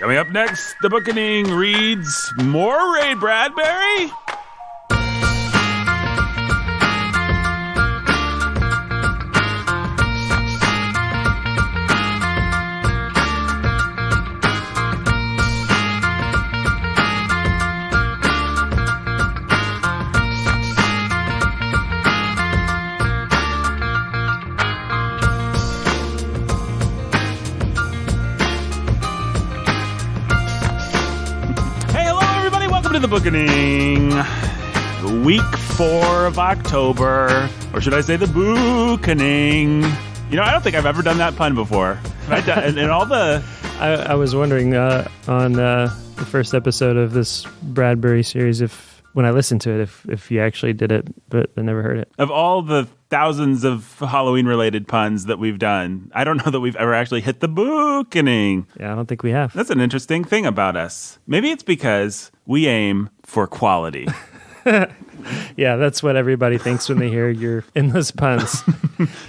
Coming up next, the Bookening reads more Ray Bradbury. To the Bookening, week 4 of October, or should I say the Bookening? You know, I don't think I've ever done that pun before. And all the... I was wondering on the first episode of this Bradbury series, when I listened to it, if you actually did it, but I never heard it. Of all the thousands of Halloween-related puns that we've done, I don't know that we've ever actually hit the Bookening. Yeah, I don't think we have. That's an interesting thing about us. Maybe it's because we aim for quality. Yeah, that's what everybody thinks when they hear your endless puns.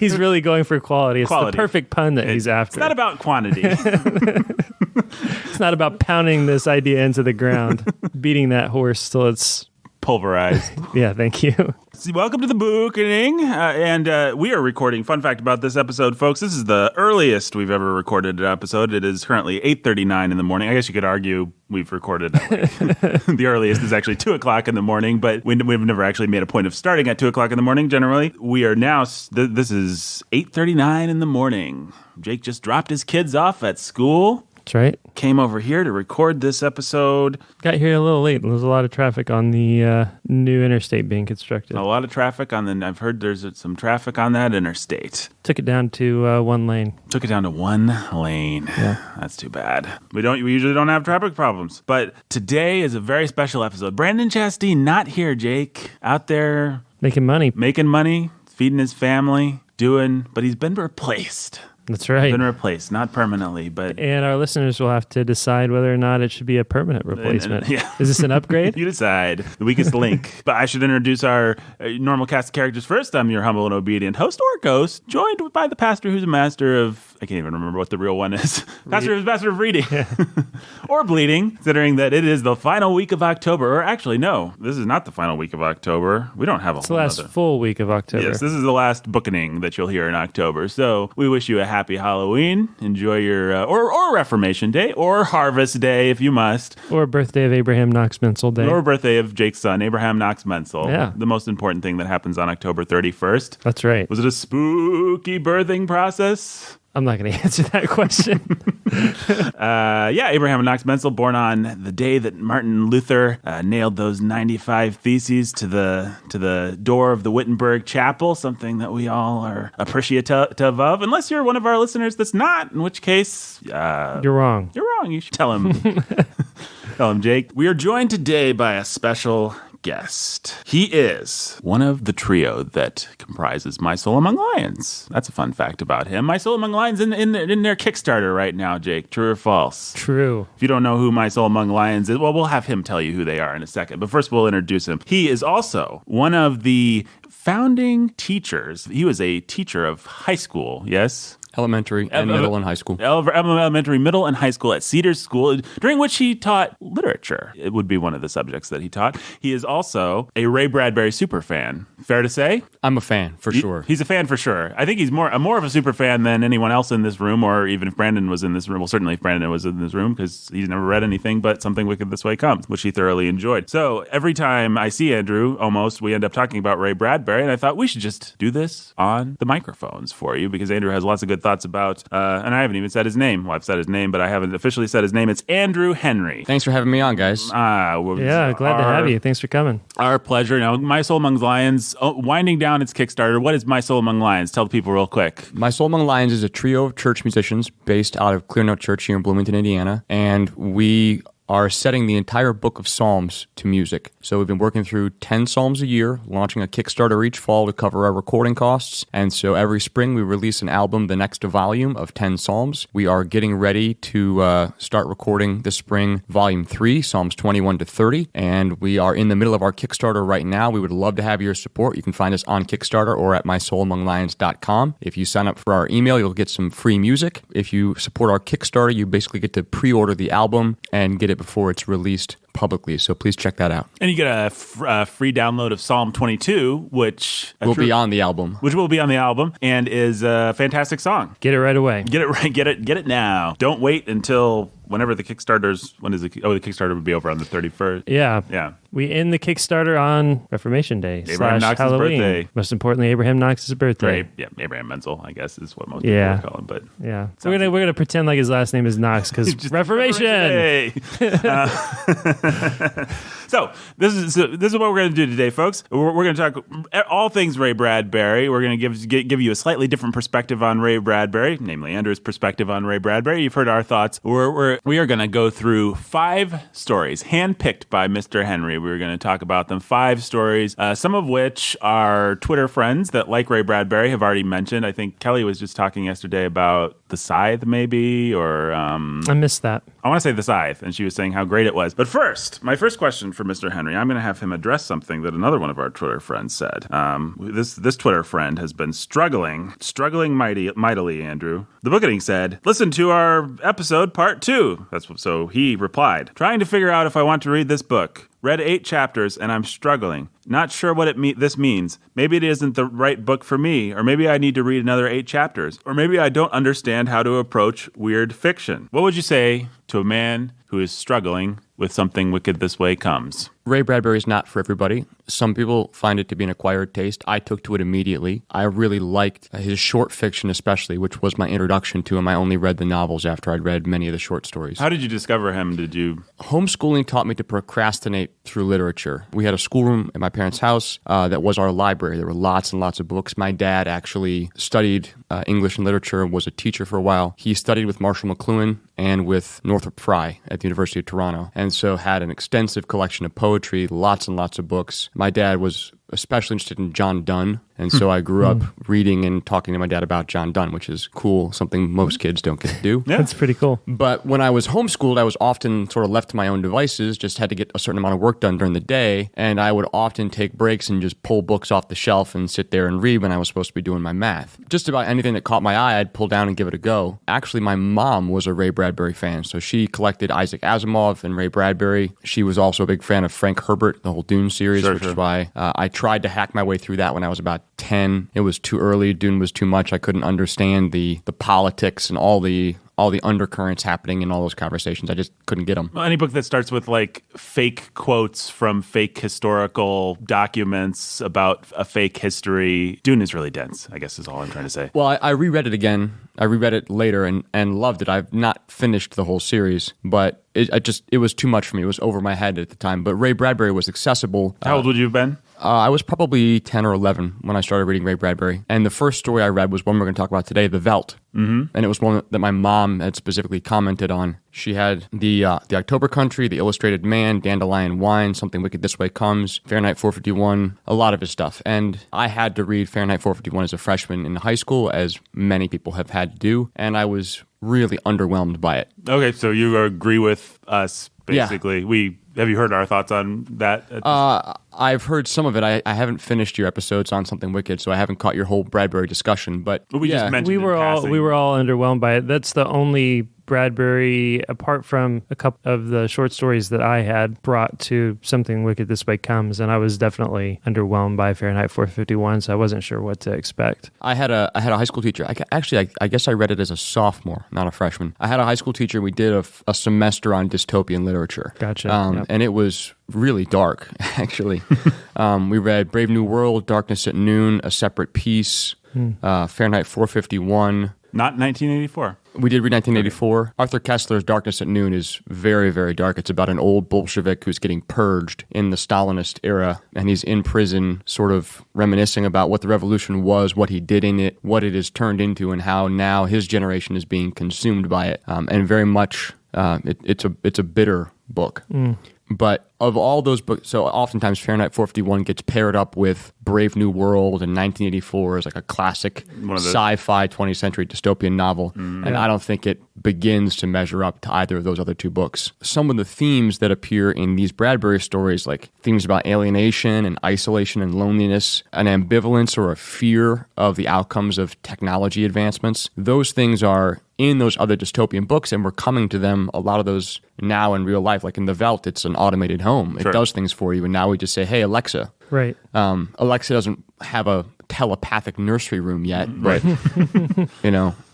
He's really going for quality. It's the perfect pun that he's after. It's not about quantity. It's not about pounding this idea into the ground, beating that horse till it's pulverized. Yeah, thank you. Welcome to the Bookening, and we are recording. Fun fact about this episode, folks, this is the earliest we've ever recorded an episode. It is currently 8:39 in the morning. I guess you could argue we've recorded at the earliest is actually 2 o'clock in the morning, but we've never actually made a point of starting at 2 o'clock in the morning generally. We are now, this is 8:39 in the morning. Jake just dropped his kids off at school. That's right. Came over here to record this episode. Got here a little late. There was a lot of traffic on the new interstate being constructed. A lot of traffic I've heard there's some traffic on that interstate. Took it down to one lane. Took it down to one lane. Yeah. That's too bad. We usually don't have traffic problems. But today is a very special episode. Brandon Chasteen not here, Jake. Out there making money, feeding his family, but he's been replaced. That's right. Been replaced, not permanently, but... And our listeners will have to decide whether or not it should be a permanent replacement. Yeah. Is this an upgrade? You decide. The weakest link. But I should introduce our normal cast of characters first. I'm your humble and obedient host or ghost, joined by the pastor who's a master of... I can't even remember what the real one is. Pastor who's master of reading. Yeah. Or bleeding, considering that it is the final week of October. Or actually, no, this is not the final week of October. We don't have a It's the last full week of October. Yes, this is the last Bookening that you'll hear in October. So we wish you a happy Halloween. Enjoy your or Reformation Day or Harvest Day if you must, or birthday of Abraham Knox Menzel Day, or birthday of Jake's son Abraham Knox Menzel. Yeah, the most important thing that happens on October 31st. That's right. Was it a spooky birthing process? I'm not going to answer that question. Abraham Knox Menzel, born on the day that Martin Luther nailed those 95 theses to the door of the Wittenberg Chapel, something that we all are appreciative of, unless you're one of our listeners that's not, in which case... you're wrong. You're wrong. You should tell him. Tell him, Jake. We are joined today by a special guest. He is one of the trio that comprises My Soul Among Lions. That's a fun fact about him. My Soul Among Lions in their Kickstarter right now, Jake. True or false? True. If you don't know who My Soul Among Lions is, well, we'll have him tell you who they are in a second. But first, we'll introduce him. He is also one of the founding teachers. He was a teacher of high school, yes? Elementary and middle and high school. Elementary, middle, and high school at Cedars School, during which he taught literature. It would be one of the subjects that he taught. He is also a Ray Bradbury superfan. Fair to say? I'm a fan, for sure. He's a fan for sure. I think he's more of a super fan than anyone else in this room, or even if Brandon was in this room. Well, certainly if Brandon was in this room, because he's never read anything but Something Wicked This Way Comes, which he thoroughly enjoyed. So every time I see Andrew, we end up talking about Ray Bradbury, and I thought we should just do this on the microphones for you, because Andrew has lots of good thoughts about, and I haven't even said his name. Well, I've said his name, but I haven't officially said his name. It's Andrew Henry. Thanks for having me on, guys. Glad to have you. Thanks for coming. Our pleasure. Now, My Soul Among Lions, winding down its Kickstarter. What is My Soul Among Lions? Tell the people real quick. My Soul Among Lions is a trio of church musicians based out of Clear Note Church here in Bloomington, Indiana, and we are setting the entire book of Psalms to music. So we've been working through 10 Psalms a year, launching a Kickstarter each fall to cover our recording costs. And so every spring we release an album, the next volume of 10 Psalms. We are getting ready to start recording this spring Volume 3, Psalms 21 to 30. And we are in the middle of our Kickstarter right now. We would love to have your support. You can find us on Kickstarter or at mysoulamonglions.com. If you sign up for our email, you'll get some free music. If you support our Kickstarter, you basically get to pre-order the album and get it before it's released publicly. So please check that out. And you get a free download of Psalm 22, which will be on the album. Which will be on the album and is a fantastic song. Get it right away. Get it right. Get it now. Don't wait until whenever the Kickstarter's. When is it? Oh, the Kickstarter would be over on the 31st. Yeah. We end the Kickstarter on Reformation Day Abraham / Knox's Halloween. birthday. Most importantly, Abraham Knox's birthday. Right. Yeah, Abraham Menzel, I guess, is what most people would call him. But yeah, so we're gonna pretend like his last name is Knox because Reformation. So this is what we're going to do today, folks. We're going to talk all things Ray Bradbury. We're going to give you a slightly different perspective on Ray Bradbury, namely Andrew's perspective on Ray Bradbury. You've heard our thoughts. We are going to go through 5 stories handpicked by Mr. Henry. We're going to talk about them. 5 stories, some of which our Twitter friends that like Ray Bradbury have already mentioned. I think Kelly was just talking yesterday about the Scythe, maybe, or I missed that. I want to say the Scythe, and she was saying how great it was. But first, my first question for Mr. Henry, I'm going to have him address something that another one of our Twitter friends said. This Twitter friend has been struggling mightily, Andrew. The Bookening said, listen to our episode part 2. So he replied, trying to figure out if I want to read this book. Read 8 chapters and I'm struggling. Not sure what this means. Maybe it isn't the right book for me, or maybe I need to read another 8 chapters, or maybe I don't understand how to approach weird fiction. What would you say to a man who is struggling with Something Wicked This Way Comes? Ray Bradbury is not for everybody. Some people find it to be an acquired taste. I took to it immediately. I really liked his short fiction especially, which was my introduction to him. I only read the novels after I'd read many of the short stories. How did you discover him? Homeschooling taught me to procrastinate through literature. We had a schoolroom at my parents' house that was our library. There were lots and lots of books. My dad actually studied English and literature, was a teacher for a while. He studied with Marshall McLuhan and with Northrop Frye at the University of Toronto, and so had an extensive collection of poetry, lots and lots of books. My dad was especially interested in John Donne, and so I grew up reading and talking to my dad about John Donne, which is cool, something most kids don't get to do. Yeah. That's pretty cool. But when I was homeschooled, I was often sort of left to my own devices, just had to get a certain amount of work done during the day, and I would often take breaks and just pull books off the shelf and sit there and read when I was supposed to be doing my math. Just about anything that caught my eye, I'd pull down and give it a go. Actually, my mom was a Ray Bradbury fan, so she collected Isaac Asimov and Ray Bradbury. She was also a big fan of Frank Herbert, the whole Dune series, which is why I tried to hack my way through that when I was about 10. It was too early. Dune was too much. I couldn't understand the politics and all the undercurrents happening in all those conversations. I just couldn't get them. Well, any book that starts with like fake quotes from fake historical documents about a fake history, Dune is really dense, I guess is all I'm trying to say. Well, I reread it again. I reread it later and loved it. I've not finished the whole series, but it was too much for me. It was over my head at the time. But Ray Bradbury was accessible. How old would you have been? I was probably 10 or 11 when I started reading Ray Bradbury. And the first story I read was one we're going to talk about today, The Veldt. Mm-hmm. And it was one that my mom had specifically commented on. She had the October Country, The Illustrated Man, Dandelion Wine, Something Wicked This Way Comes, Fahrenheit 451, a lot of his stuff. And I had to read Fahrenheit 451 as a freshman in high school, as many people have had to do. And I was really underwhelmed by it. Okay, so you agree with us, basically. Yeah. Have you heard our thoughts on that? I've heard some of it. I haven't finished your episodes on Something Wicked, so I haven't caught your whole Bradbury discussion. But just mentioned we were all underwhelmed by it. That's the only Bradbury, apart from a couple of the short stories that I had brought to Something Wicked This Way Comes, and I was definitely underwhelmed by Fahrenheit 451, so I wasn't sure what to expect. I had a high school teacher. I guess I read it as a sophomore, not a freshman. I had a high school teacher. We did a semester on dystopian literature. Gotcha. Yep. And it was really dark, actually. We read Brave New World, Darkness at Noon, A Separate Peace, Fahrenheit 451. Not 1984. We did read 1984. Arthur Kessler's Darkness at Noon is very, very dark. It's about an old Bolshevik who's getting purged in the Stalinist era, and he's in prison sort of reminiscing about what the revolution was, what he did in it, what it has turned into, and how now his generation is being consumed by it, and very much it's a bitter book. But of all those books, so oftentimes Fahrenheit 451 gets paired up with Brave New World in 1984 as like a classic sci-fi 20th century dystopian novel. And I don't think it begins to measure up to either of those other two books. Some of the themes that appear in these Bradbury stories, like themes about alienation and isolation and loneliness, an ambivalence or a fear of the outcomes of technology advancements, those things are in those other dystopian books, and we're coming to them, a lot of those now in real life. Like in the Veldt, it's an automated home. It does things for you, and now we just say, hey, Alexa. Right. Alexa doesn't have a telepathic nursery room yet, but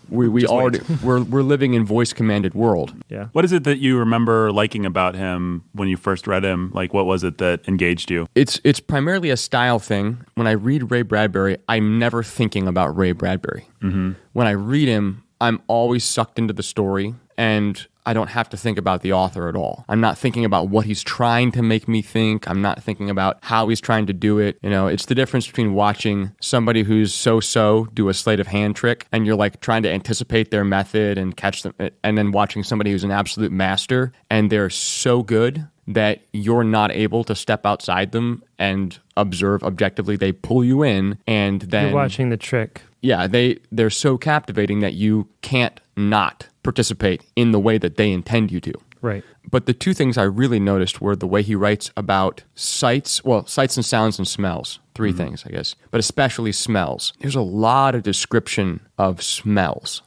we're living in voice commanded world. Yeah. What is it that you remember liking about him when you first read him? Like, what was it that engaged you? It's primarily a style thing. When I read Ray Bradbury, I'm never thinking about Ray Bradbury. When I read him, I'm always sucked into the story, and I don't have to think about the author at all. I'm not thinking about what he's trying to make me think. I'm not thinking about how he's trying to do it. It's the difference between watching somebody who's so-so do a sleight of hand trick, and you're like trying to anticipate their method and catch them, and then watching somebody who's an absolute master, and they're so good that you're not able to step outside them and observe objectively. They pull you in, and then you're watching the trick. Yeah, they're so captivating that you can't not participate in the way that they intend you to. Right. But the two things I really noticed were the way he writes about sights and sounds and smells. Three things, I guess, but especially smells. There's a lot of description of smells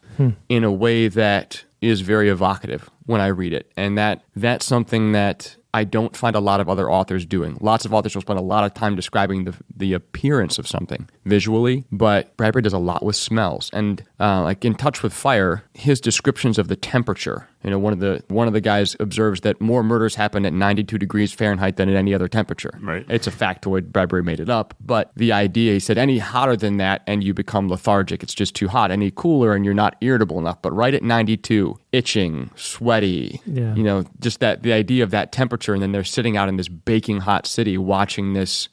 in a way that is very evocative when I read it. And that's something that I don't find a lot of other authors doing. Lots of authors will spend a lot of time describing the appearance of something visually, but Bradbury does a lot with smells. And like in Touch with Fire, his descriptions of the temperature. One of the guys observes that more murders happen at 92 degrees Fahrenheit than at any other temperature. Right. It's a factoid. Bradbury made it up, but the idea, he said, any hotter than that and you become lethargic. It's just too hot. Any cooler and you're not irritable enough. But right at 92, itching, sweaty. Yeah. Just the idea of that temperature, and then they're sitting out in this baking hot city watching this.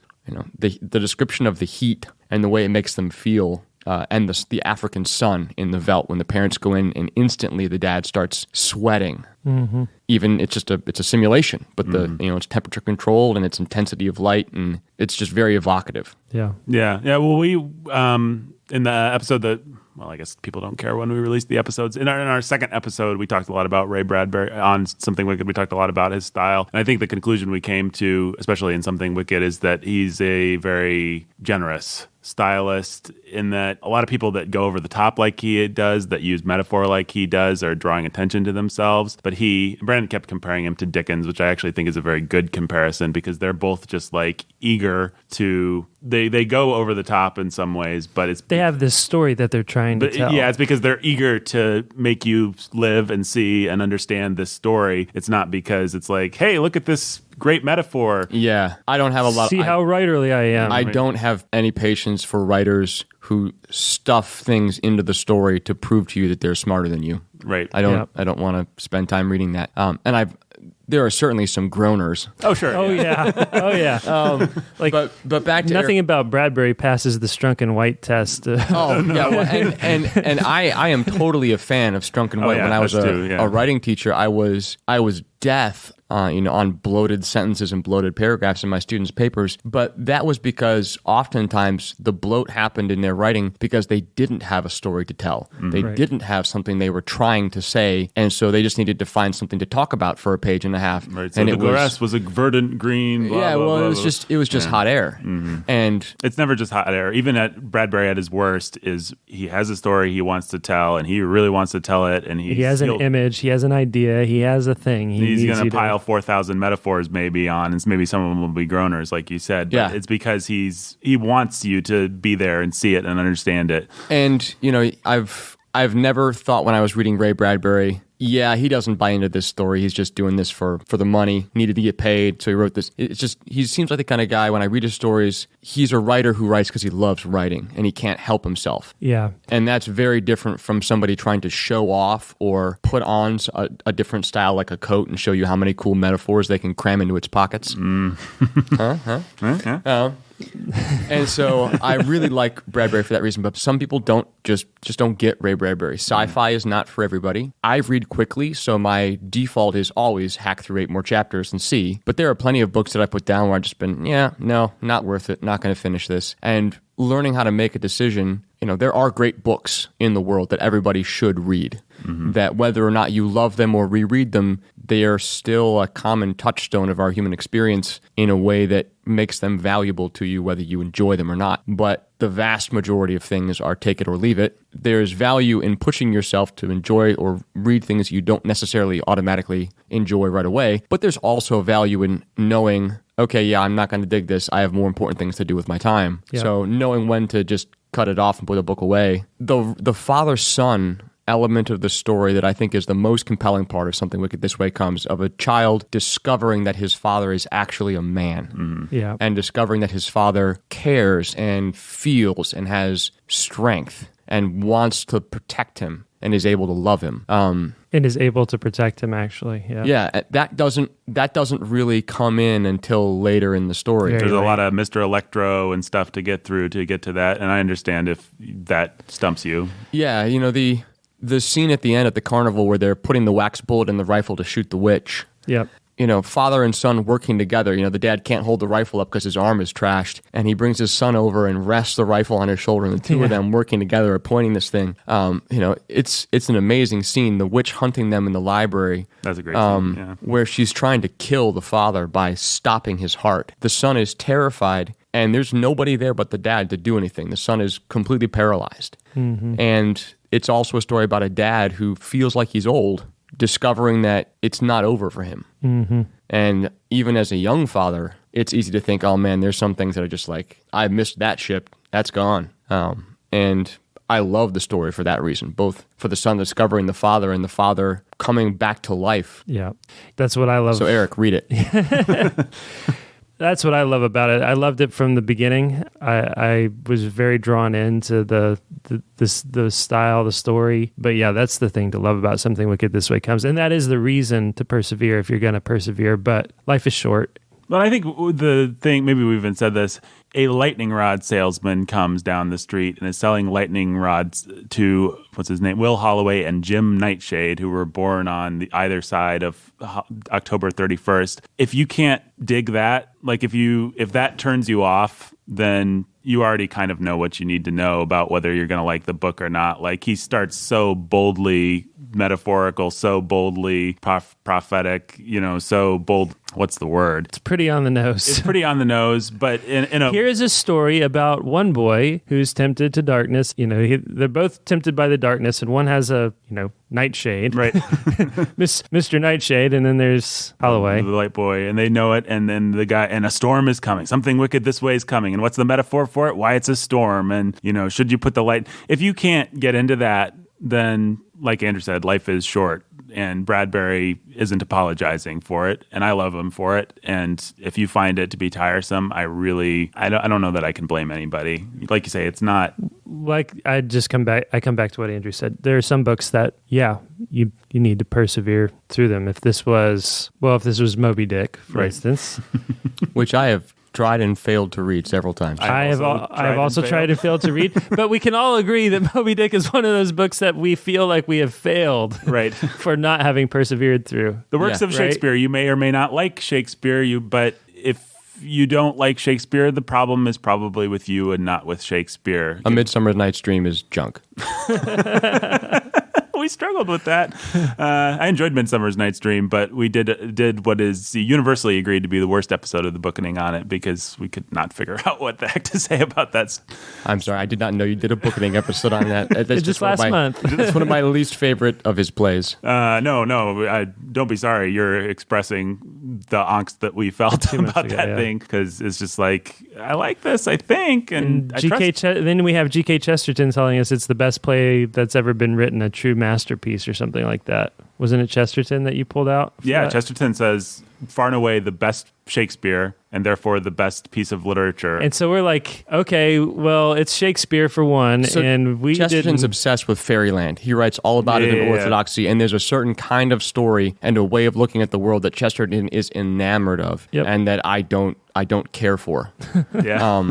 The description of the heat and the way it makes them feel. And the African sun in the Veldt, when the parents go in and instantly the dad starts sweating. Even it's a simulation, but it's temperature controlled and it's intensity of light, and it's just very evocative. Yeah. Well, we in the episode that. Well, I guess people don't care when we release the episodes. In our second episode, we talked a lot about Ray Bradbury. On Something Wicked, we talked a lot about his style. And I think the conclusion we came to, especially in Something Wicked, is that he's a very generous stylist, in that a lot of people that go over the top like he does, that use metaphor like he does, are drawing attention to themselves. But Brandon kept comparing him to Dickens, which I actually think is a very good comparison, because they're both just like eager to... They go over the top in some ways, but they have this story that they're trying to tell. Yeah, it's because they're eager to make you live and see and understand this story. It's not because it's like, hey, look at this great metaphor. Yeah, I don't have a lot. See how writerly I am. I don't have any patience for writers who stuff things into the story to prove to you that they're smarter than you. Right. I don't want to spend time reading that. There are certainly some groaners. Oh, sure. Oh, yeah. But back to nothing about Bradbury passes the Strunk and White test. Yeah. Well, and I am totally a fan of Strunk and White. When I was a writing teacher, I was death on bloated sentences and bloated paragraphs in my students' papers. But that was because oftentimes the bloat happened in their writing because they didn't have a story to tell. They didn't have something they were trying to say, and so they just needed to find something to talk about for a page and a half. Right. So the rest was a verdant green. Blah, blah, blah, it was just hot air, and it's never just hot air. Even at Bradbury at his worst, he has a story he wants to tell, and he really wants to tell it, and he has an image, he has an idea, he has a thing. He's going to pile 4,000 metaphors maybe on, and maybe some of them will be groaners, like you said. But it's because he wants you to be there and see it and understand it. And I've never thought when I was reading Ray Bradbury, yeah, he doesn't buy into this story. He's just doing this for the money. Needed to get paid, so he wrote this. It's just, he seems like the kind of guy, when I read his stories, he's a writer who writes because he loves writing, and he can't help himself. Yeah. And that's very different from somebody trying to show off or put on a different style, like a coat, and show you how many cool metaphors they can cram into its pockets. And so I really like Bradbury for that reason, but some people don't just don't get Ray Bradbury. Sci-fi is not for everybody. I read quickly, so my default is always hack through 8 more chapters and see. But there are plenty of books that I put down where I've just been, no, not worth it, not going to finish this. And learning how to make a decision, there are great books in the world that everybody should read. Mm-hmm. That whether or not you love them or reread them, they are still a common touchstone of our human experience in a way that makes them valuable to you, whether you enjoy them or not. But the vast majority of things are take it or leave it. There's value in pushing yourself to enjoy or read things you don't necessarily automatically enjoy right away. But there's also value in knowing, okay, yeah, I'm not going to dig this. I have more important things to do with my time. Yeah. So knowing when to just cut it off and put a book away. The father-son element of the story that I think is the most compelling part of Something Wicked This Way Comes, of a child discovering that his father is actually a man. Mm-hmm. Yeah. And discovering that his father cares and feels and has strength and wants to protect him and is able to love him. And is able to protect him, actually. Yeah. Yeah, that doesn't really come in until later in the story. There's a lot of Mr. Electro and stuff to get through to get to that, and I understand if that stumps you. Yeah, the scene at the end at the carnival where they're putting the wax bullet in the rifle to shoot the witch. Yep. Father and son working together. The dad can't hold the rifle up because his arm is trashed, and he brings his son over and rests the rifle on his shoulder, and the two of them working together are pointing this thing. It's an amazing scene. The witch hunting them in the library. That's a great scene, yeah. Where she's trying to kill the father by stopping his heart. The son is terrified, and there's nobody there but the dad to do anything. The son is completely paralyzed. Mm-hmm. And it's also a story about a dad who feels like he's old, discovering that it's not over for him. Mm-hmm. And even as a young father, it's easy to think, oh man, there's some things that are just like, I missed that ship, that's gone. And I love the story for that reason, both for the son discovering the father and the father coming back to life. Yeah, that's what I love. So Eric, read it. That's what I love about it. I loved it from the beginning. I was very drawn into the style, the story. But yeah, that's the thing to love about Something Wicked This Way Comes. And that is the reason to persevere if you're going to persevere. But life is short. But I think the thing, maybe we've even said this, a lightning rod salesman comes down the street and is selling lightning rods to, what's his name, Will Holloway and Jim Nightshade, who were born on either side of October 31st. If you can't dig that, like if that turns you off, then you already kind of know what you need to know about whether you're going to like the book or not. Like, he starts so boldly metaphorical, so boldly prophetic, so bold. What's the word? It's pretty on the nose. It's pretty on the nose, but in a... Here is a story about one boy who's tempted to darkness. They're both tempted by the darkness, and one has a, nightshade. Right. Mr. Nightshade, and then there's Holloway. The light boy, and they know it, and then the guy, and a storm is coming. Something wicked this way is coming. And what's the metaphor for it? Why it's a storm. And, should you put the light... If you can't get into that, then, like Andrew said, life is short. And Bradbury isn't apologizing for it, and I love him for it. And if you find it to be tiresome, I don't know that I can blame anybody. Like you say, it's not... Like, I come back to what Andrew said. There are some books that, you need to persevere through them. If this was Moby Dick, for instance. Which I have tried and failed to read several times. I've also tried and failed to read, but we can all agree that Moby Dick is one of those books that we feel like we have failed for not having persevered through. The works of Shakespeare, you may or may not like Shakespeare, but if you don't like Shakespeare, the problem is probably with you and not with Shakespeare. A Midsummer Night's Dream is junk. We struggled with that. I enjoyed Midsummer's Night's Dream, but we did what is universally agreed to be the worst episode of the Bookening on it because we could not figure out what the heck to say about that. I'm sorry, I did not know you did a Bookening episode on that. That's just last month. It's one of my least favorite of his plays. No, don't be sorry. You're expressing the angst that we felt about that thing because it's just like, I like this, I think. And then we have G.K. Chesterton telling us it's the best play that's ever been written, a true masterpiece. masterpiece or something like that. Wasn't it Chesterton that you pulled out? Yeah, that? Chesterton says far and away the best Shakespeare and therefore the best piece of literature. And so we're like, okay, well, it's Shakespeare for one, So and we Chesterton's didn't... obsessed with fairyland. He writes all about it in Yeah. Orthodoxy, and there's a certain kind of story and a way of looking at the world that Chesterton is enamored of, Yep. and that I don't care for. Yeah.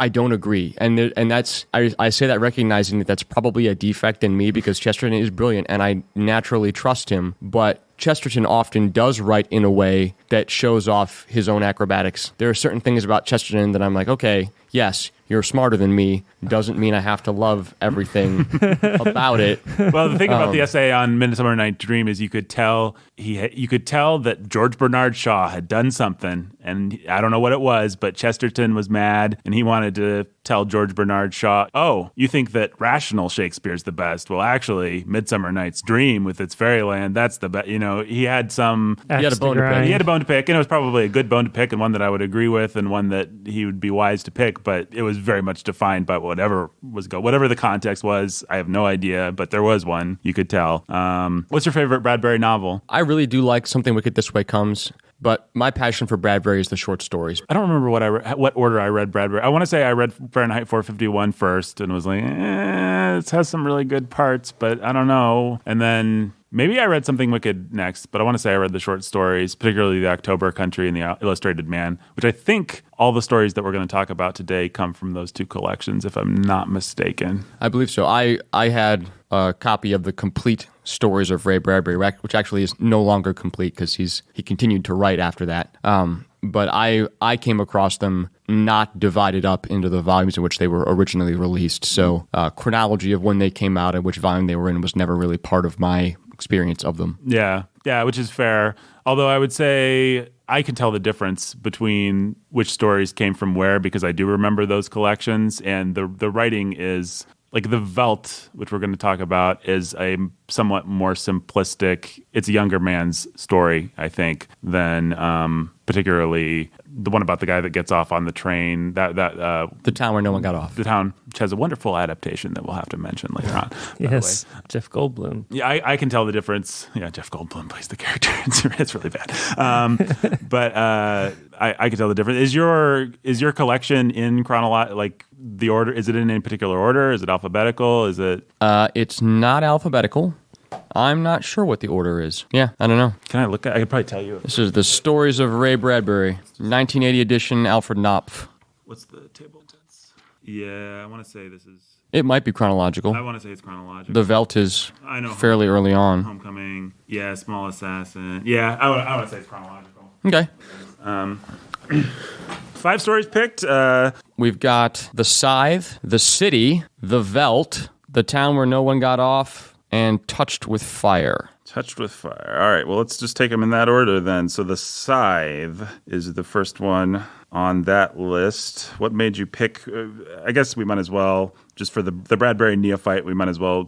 I don't agree, and that's I say that recognizing that that's probably a defect in me because Chesterton is brilliant and I naturally trust him, but Chesterton often does write in a way that shows off his own acrobatics. There are certain things about Chesterton that I'm like, okay, yes, you're smarter than me. Doesn't mean I have to love everything about it. Well, the thing about the essay on Midsummer Night's Dream is you could tell that George Bernard Shaw had done something, and I don't know what it was, but Chesterton was mad, and he wanted to tell George Bernard Shaw, "Oh, you think that rational Shakespeare's the best? Well, actually, Midsummer Night's Dream with its fairyland, that's the best." You know, he had some. He had a bone to pick. He had a bone to pick, and it was probably a good bone to pick, and one that I would agree with, and one that he would be wise to pick. But it was very much defined by whatever the context was. I have no idea, but there was one you could tell. What's your favorite Bradbury novel? I really do like Something Wicked This Way Comes, but my passion for Bradbury is the short stories. I don't remember what order I read Bradbury. I want to say I read Fahrenheit 451 first and was like, it has some really good parts, but I don't know. And then maybe I read Something Wicked next, but I want to say I read the short stories, particularly The October Country and The Illustrated Man, which I think all the stories that we're going to talk about today come from those two collections, if I'm not mistaken. I believe so. I had a copy of the complete stories of Ray Bradbury, which actually is no longer complete because he continued to write after that. But I came across them not divided up into the volumes in which they were originally released. So chronology of when they came out and which volume they were in was never really part of my experience of them. Yeah, which is fair. Although I would say I can tell the difference between which stories came from where because I do remember those collections, and the writing is like the Veldt, which we're going to talk about, is a somewhat more simplistic. It's a younger man's story, I think, than particularly the one about the guy that gets off on the train. The Town Where No One Got Off. The Town, which has a wonderful adaptation that we'll have to mention later on. Yes, Jeff Goldblum. Yeah, I can tell the difference. Yeah, Jeff Goldblum plays the character. It's really bad. But I can tell the difference. Is your collection in like the order? Is it in any particular order? Is it alphabetical? Is it? It's not alphabetical. I'm not sure what the order is. Yeah, I don't know. Can I look at? I could probably tell you. This is The Stories of Ray Bradbury, 1980 edition, Alfred Knopf. What's the table of contents? Yeah, I want to say this is. It might be chronological. I want to say it's chronological. The Veldt is I know. fairly early on. Homecoming. Yeah, Small Assassin. Yeah, I want to say it's chronological. Okay. 5 stories picked. We've got The Scythe, The City, The Veldt, The Town Where No One Got Off, and Touched with Fire. Touched with Fire. All right, well, let's just take them in that order then. So The Scythe is the first one on that list. What made you pick? I guess we might as well, just for the Bradbury neophyte, we might as well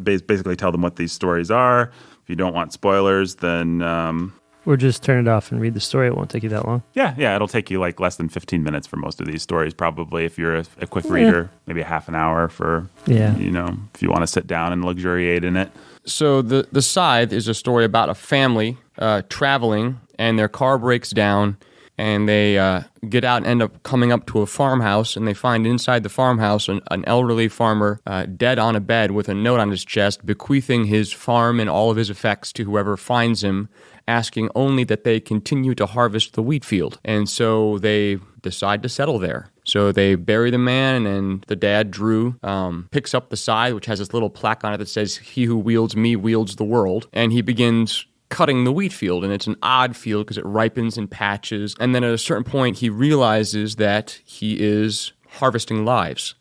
basically tell them what these stories are. If you don't want spoilers, then... Or just turn it off and read the story. It won't take you that long. Yeah, it'll take you like less than 15 minutes for most of these stories, probably, if you're a quick reader. Maybe a half an hour for, if you want to sit down and luxuriate in it. So the Scythe is a story about a family traveling, and their car breaks down, and they get out and end up coming up to a farmhouse, and they find inside the farmhouse an elderly farmer dead on a bed with a note on his chest bequeathing his farm and all of his effects to whoever finds him, asking only that they continue to harvest the wheat field. And so they decide to settle there. So they bury the man, and the dad, Drew, picks up the scythe, which has this little plaque on it that says, "He who wields me wields the world." And he begins cutting the wheat field, and it's an odd field because it ripens in patches. And then at a certain point, he realizes that he is harvesting lives,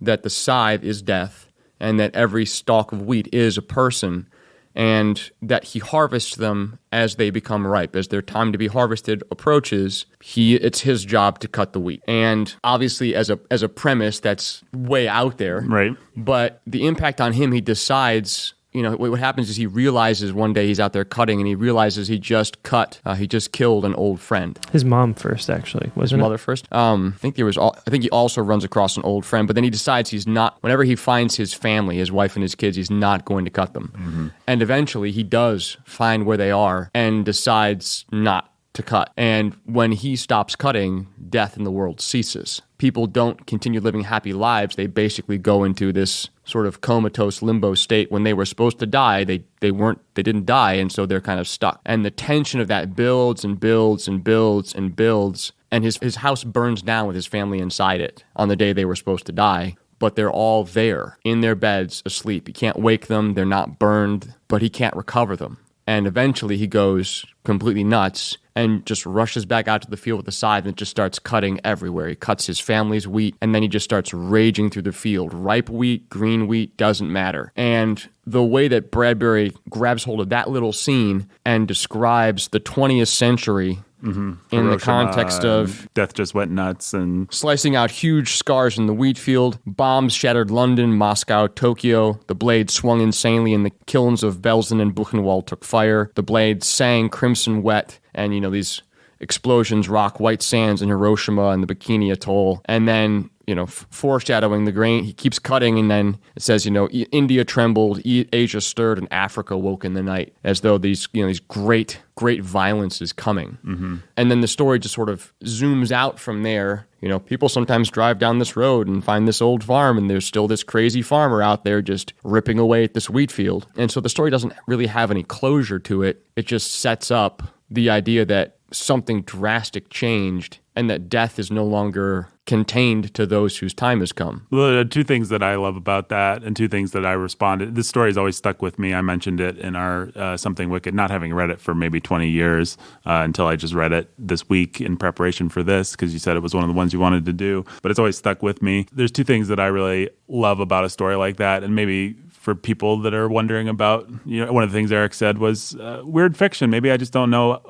that the scythe is death, and that every stalk of wheat is a person, and that he harvests them as they become ripe. As their time to be harvested approaches, it's his job to cut the wheat. And obviously, as a premise, that's way out there. Right. But the impact on him, he decides what happens is he realizes one day he's out there cutting and he realizes he just killed an old friend. His mom first, actually, wasn't His mother first. I think he also runs across an old friend, but then he decides he's not. Whenever he finds his family, his wife and his kids, he's not going to cut them. Mm-hmm. And eventually, he does find where they are and decides not to cut. And when he stops cutting, death in the world ceases. People don't continue living happy lives. They basically go into this sort of comatose limbo state. When they were supposed to die, they didn't die, and so they're kind of stuck. And the tension of that builds and builds and builds and builds. And his house burns down with his family inside it on the day they were supposed to die. But they're all there in their beds asleep. He can't wake them. They're not burned, but he can't recover them. And eventually he goes completely nuts and just rushes back out to the field with a scythe and just starts cutting everywhere. He cuts his family's wheat, and then he just starts raging through the field. Ripe wheat, green wheat, doesn't matter. And the way that Bradbury grabs hold of that little scene and describes the 20th century in Hiroshima, the context of death just went nuts and slicing out huge scars in the wheat field, bombs shattered London, Moscow, Tokyo, the blade swung insanely and the kilns of Belsen and Buchenwald took fire, the blade sang crimson wet, and these explosions rock white sands in Hiroshima and the Bikini Atoll, and then foreshadowing the grain, he keeps cutting, and then it says, India trembled, Asia stirred, and Africa woke in the night, as though these great violence is coming. Mm-hmm. And then the story just sort of zooms out from there. People sometimes drive down this road and find this old farm, and there's still this crazy farmer out there just ripping away at this wheat field. And so the story doesn't really have any closure to it. It just sets up the idea that something drastic changed and that death is no longer contained to those whose time has come. Well, there are two things that I love about that and two things that I responded. This story has always stuck with me. I mentioned it in our Something Wicked, not having read it for maybe 20 years until I just read it this week in preparation for this, because you said it was one of the ones you wanted to do, but it's always stuck with me. There's two things that I really love about a story like that, and maybe for people that are wondering about, one of the things Eric said was weird fiction. Maybe I just don't know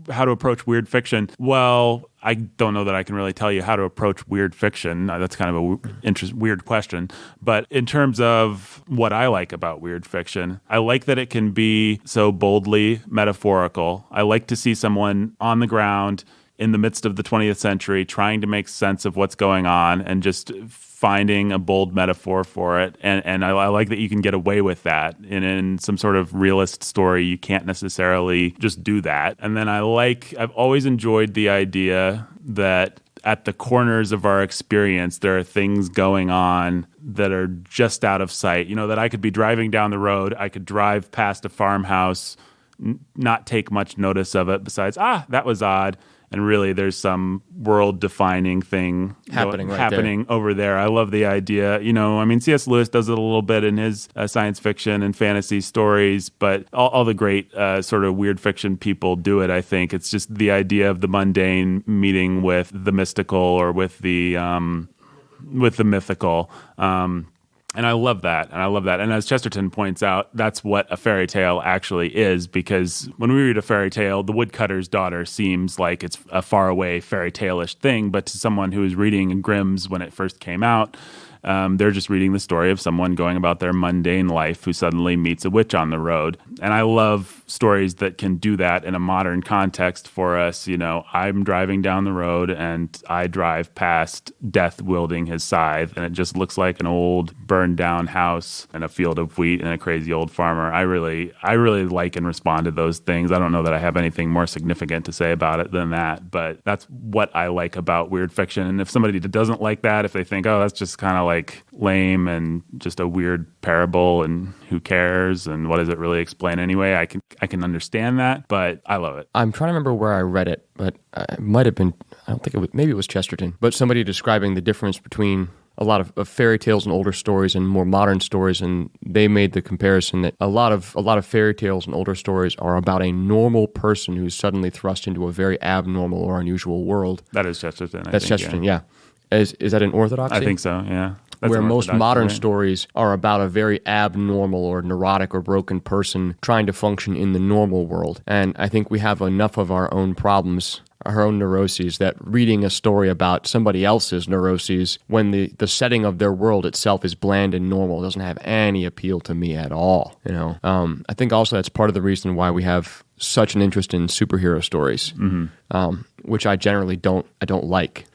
how to approach weird fiction. Well, I don't know that I can really tell you how to approach weird fiction. That's kind of a weird question. But in terms of what I like about weird fiction, I like that it can be so boldly metaphorical. I like to see someone on the ground in the midst of the 20th century trying to make sense of what's going on and just finding a bold metaphor for it. And I like that you can get away with that. And in some sort of realist story, you can't necessarily just do that. And then I've always enjoyed the idea that at the corners of our experience, there are things going on that are just out of sight. That I could be driving down the road, I could drive past a farmhouse, not take much notice of it besides, that was odd. And really, there's some world-defining thing happening over there. I love the idea. C.S. Lewis does it a little bit in his science fiction and fantasy stories, but all the great sort of weird fiction people do it, I think. It's just the idea of the mundane meeting with the mystical or with the mythical. And I love that. And as Chesterton points out, that's what a fairy tale actually is, because when we read a fairy tale, the woodcutter's daughter seems like it's a faraway fairy tale-ish thing, but to someone who was reading Grimm's when it first came out, they're just reading the story of someone going about their mundane life who suddenly meets a witch on the road. And I love stories that can do that in a modern context for us. I'm driving down the road and I drive past Death wielding his scythe, and it just looks like an old burned down house and a field of wheat and a crazy old farmer. I really like and respond to those things. I don't know that I have anything more significant to say about it than that, but that's what I like about weird fiction. And if somebody doesn't like that, if they think, that's just kind of like lame and just a weird parable and who cares and what does it really explain anyway, I can understand that, but I love it. I'm trying to remember where I read it, but it might have been, I don't think it was, maybe it was Chesterton, but somebody describing the difference between a lot of fairy tales and older stories and more modern stories, and they made the comparison that a lot of fairy tales and older stories are about a normal person who's suddenly thrust into a very abnormal or unusual world. That is Chesterton. That's Chesterton, yeah. Is that an orthodoxy? I think so, yeah. Where most modern stories are about a very abnormal or neurotic or broken person trying to function in the normal world. And I think we have enough of our own problems neuroses, that reading a story about somebody else's neuroses when the setting of their world itself is bland and normal doesn't have any appeal to me at all. I think also that's part of the reason why we have such an interest in superhero stories, which I generally don't like.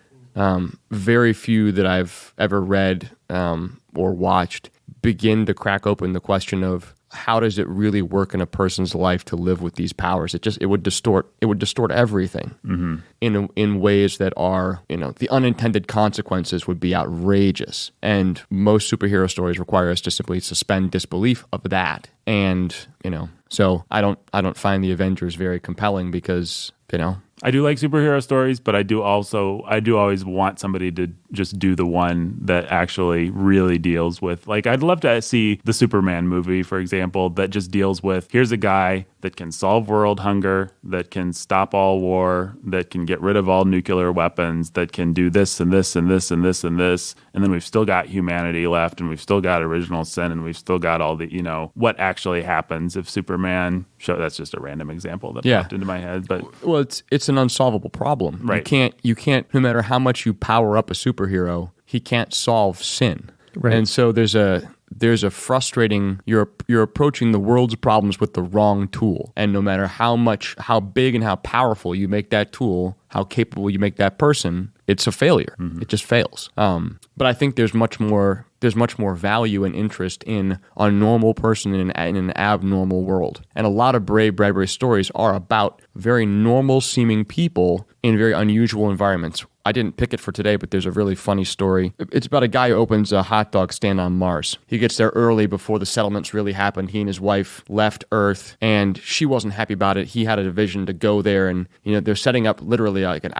Very few that I've ever read or watched begin to crack open the question of how does it really work in a person's life to live with these powers. It would distort everything in ways that are, the unintended consequences would be outrageous. And most superhero stories require us to simply suspend disbelief of that. And so I don't find the Avengers very compelling because I do like superhero stories, but I do always want somebody to just do the one that actually really deals with, like, I'd love to see the Superman movie, for example, that just deals with, here's a guy that can solve world hunger, that can stop all war, that can get rid of all nuclear weapons, that can do this and this and this and this and this, and then we've still got humanity left, and we've still got original sin, and we've still got all the, what actually happens if Superman that's just a random example that popped into my head, but well, it's an unsolvable problem. Right. You can't, no matter how much you power up a superhero, he can't solve sin. Right. And so there's a frustrating, you're approaching the world's problems with the wrong tool. And no matter how big and how powerful you make that tool, how capable you make that person, it's a failure. It just fails. But I think there's much more value and interest in a normal person in an abnormal world. And a lot of Ray Bradbury stories are about very normal seeming people in very unusual environments. I didn't pick it for today, but there's a really funny story. It's about a guy who opens a hot dog stand on Mars. He gets there early before the settlements really happened. He and his wife left Earth, and she wasn't happy about it. He had a vision to go there, and they're setting up literally like an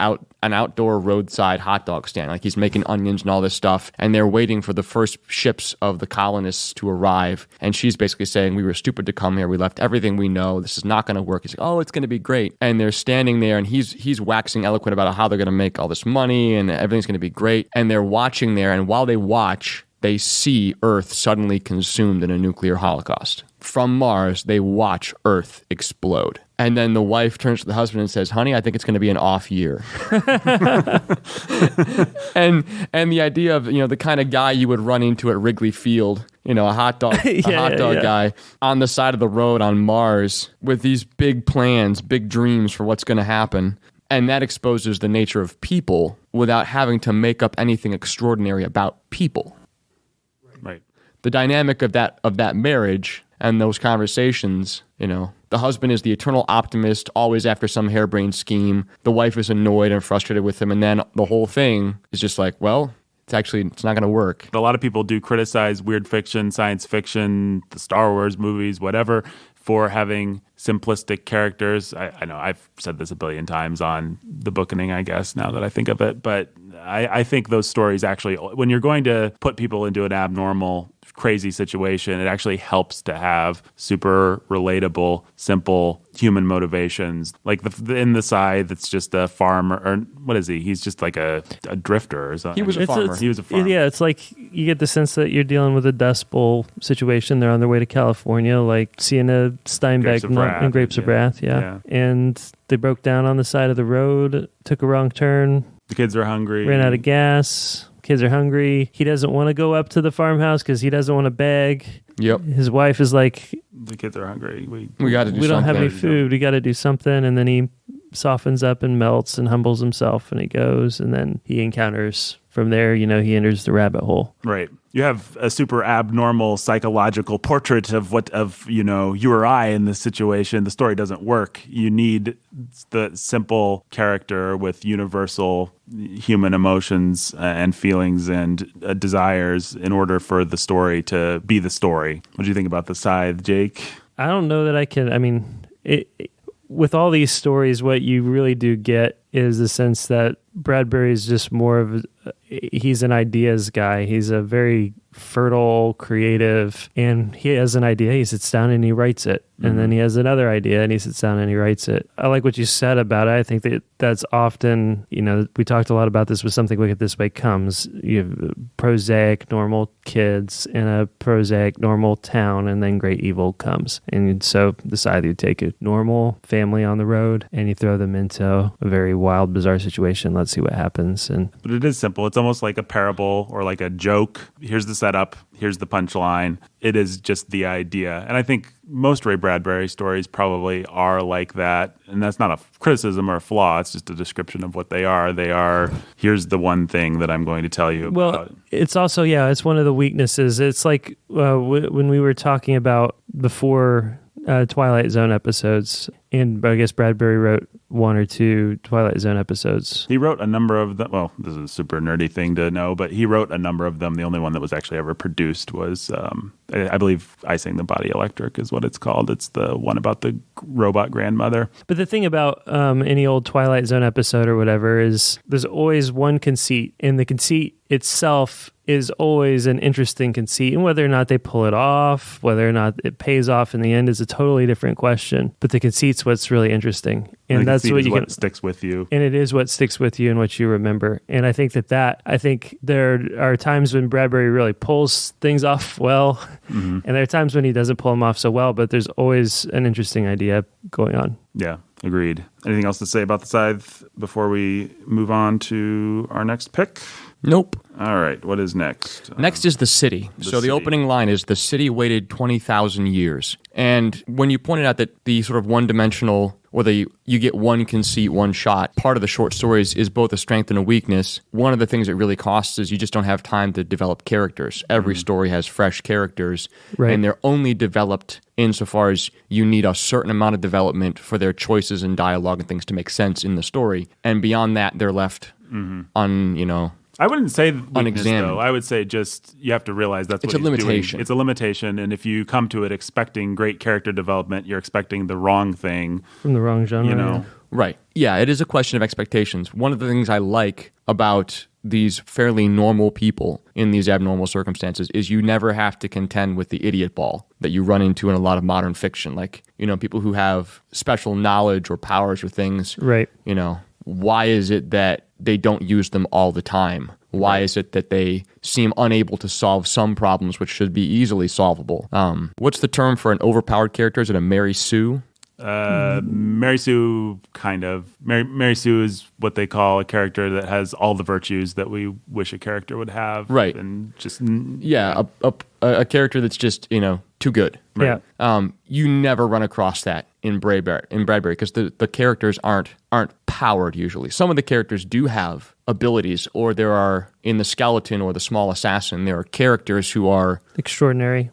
outdoor roadside hot dog stand. Like he's making onions and all this stuff, and they're waiting for the first ships of the colonists to arrive. And she's basically saying, "We were stupid to come here. We left everything we know. This is not going to work." He's like, "Oh, it's going to be great." And they're standing there, and he's waxing eloquent about how they're going to make all this money and everything's going to be great. And they're watching there, and while they watch, they see Earth suddenly consumed in a nuclear holocaust. From Mars, they watch Earth explode. And then the wife turns to the husband and says, "Honey, I think it's going to be an off year." and the idea of, the kind of guy you would run into at Wrigley Field, a hot dog guy on the side of the road on Mars with these big plans, big dreams for what's going to happen. And that exposes the nature of people without having to make up anything extraordinary about people. Right. The dynamic of that marriage and those conversations, the husband is the eternal optimist, always after some harebrained scheme. The wife is annoyed and frustrated with him, and then the whole thing is just like, well, it's not going to work. A lot of people do criticize weird fiction, science fiction, the Star Wars movies, whatever, for having simplistic characters. I know I've said this a billion times on the Bookening, I guess, now that I think of it. But I think those stories actually, when you're going to put people into an abnormal, crazy situation, it actually helps to have super relatable, simple human motivations. Like in the Scythe, it's just a farmer, or what is he? He's just like a drifter or something. He was a farmer. He was a farmer. Yeah, it's like you get the sense that you're dealing with a Dust Bowl situation. They're on their way to California, like seeing a Steinbeck nut and Grapes of Wrath. Yeah. And they broke down on the side of the road, took a wrong turn. The kids are hungry. Ran out of gas. Kids are hungry. He doesn't want to go up to the farmhouse because he doesn't want to beg. Yep. His wife is like, the kids are hungry. We got to do something. We don't have any food. We got to do something. And then he softens up and melts and humbles himself, and he goes. And then he encounters, from there, he enters the rabbit hole. Right. You have a super abnormal psychological portrait of you or I in this situation. The story doesn't work. You need the simple character with universal human emotions and feelings and desires in order for the story to be the story. What do you think about the Scythe, Jake? I don't know that I can. With all these stories, what you really do get is the sense that Bradbury is just more of he's an ideas guy. He's a very fertile, creative, and he has an idea. He sits down and he writes it. and then he has another idea and he sits down and he writes it. I like what you said about it. I think that's often, we talked a lot about this with Something Wicked This Way Comes. You have prosaic, normal kids in a prosaic, normal town, and then great evil comes. And so the Scythe, you take a normal family on the road and you throw them into a very wild, bizarre situation. Let's see what happens. But it is simple. It's almost like a parable or like a joke. Here's the setup. Here's the punchline. It is just the idea. And I think most Ray Bradbury stories probably are like that. And that's not a criticism or a flaw. It's just a description of what they are. They are, here's the one thing that I'm going to tell you about. Well, it's also, it's one of the weaknesses. It's like when we were talking about before Twilight Zone episodes, and I guess Bradbury wrote one or two Twilight Zone episodes. He wrote a number of them. Well, this is a super nerdy thing to know, but he wrote a number of them. The only one that was actually ever produced was, I believe, Icing the Body Electric is what it's called. It's the one about the robot grandmother. But the thing about any old Twilight Zone episode or whatever is there's always one conceit, and the conceit itself is always an interesting conceit, and whether or not they pull it off, whether or not it pays off in the end is a totally different question. But the conceit's what's really interesting, and that's what sticks with you. And it is what sticks with you and what you remember. And I think I think there are times when Bradbury really pulls things off well, and there are times when he doesn't pull them off so well. But there's always an interesting idea going on. Yeah, agreed. Anything else to say about the Scythe before we move on to our next pick? Nope. All right, what is next? Next is the city. The opening line is, the city waited 20,000 years. And when you pointed out that the sort of one-dimensional, or you get one conceit, one shot, part of the short stories is both a strength and a weakness. One of the things it really costs is you just don't have time to develop characters. Every story has fresh characters, and they're only developed insofar as you need a certain amount of development for their choices and dialogue and things to make sense in the story. And beyond that, they're left I wouldn't say weakness, unexamined. though. I would say just you have to realize that's It's what a he's limitation. doing. It's a limitation, and if you come to it expecting great character development, you're expecting the wrong thing. From the wrong genre. Right. Yeah, it is a question of expectations. One of the things I like about these fairly normal people in these abnormal circumstances is you never have to contend with the idiot ball that you run into in a lot of modern fiction. Like, people who have special knowledge or powers or things. Right. Why is it that they don't use them all the time? Why is it that they seem unable to solve some problems which should be easily solvable? What's the term for an overpowered character? Is it a Mary Sue? Mary Sue, kind of. Mary Sue is what they call a character that has all the virtues that we wish a character would have. Right. And just... Yeah, a character that's just, too good. Right. Yeah. You never run across that in Bradbury because the characters aren't powered usually. Some of the characters do have abilities, or there are, in the Skeleton or the Small Assassin, there are characters who are extraordinary.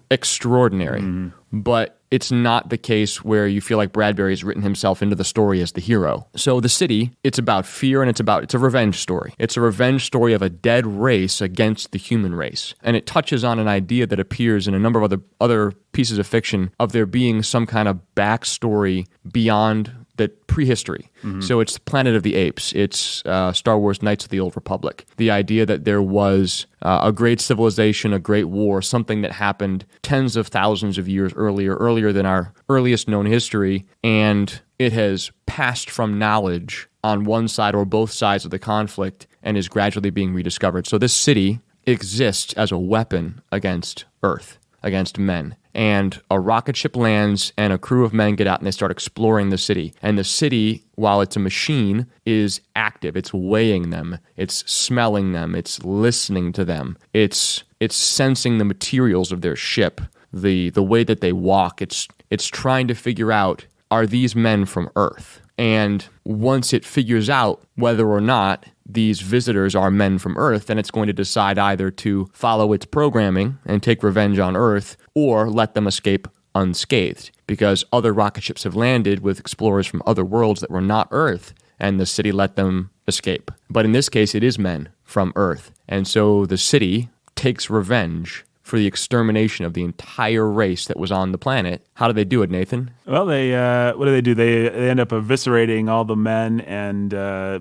But it's not the case where you feel like Bradbury has written himself into the story as the hero. So the city, it's about fear, and it's a revenge story. It's a revenge story of a dead race against the human race. And it touches on an idea that appears in a number of other pieces of fiction of there being some kind of backstory beyond the prehistory. So it's Planet of the Apes. It's Star Wars Knights of the Old Republic. The idea that there was a great civilization, a great war, something that happened tens of thousands of years earlier than our earliest known history, and it has passed from knowledge on one side or both sides of the conflict and is gradually being rediscovered. So this city exists as a weapon against Earth, against men. And a rocket ship lands, and a crew of men get out, and they start exploring the city. And the city, while it's a machine, is active. It's weighing them. It's smelling them. It's listening to them. It's sensing the materials of their ship, the way that they walk. It's trying to figure out, are these men from Earth? And once it figures out whether or not these visitors are men from Earth, then it's going to decide either to follow its programming and take revenge on Earth, or let them escape unscathed, because other rocket ships have landed with explorers from other worlds that were not Earth, and the city let them escape. But in this case, it is men from Earth. And so the city takes revenge for the extermination of the entire race that was on the planet. How did they do it, Nathan? Well, they what do? They end up eviscerating all the men and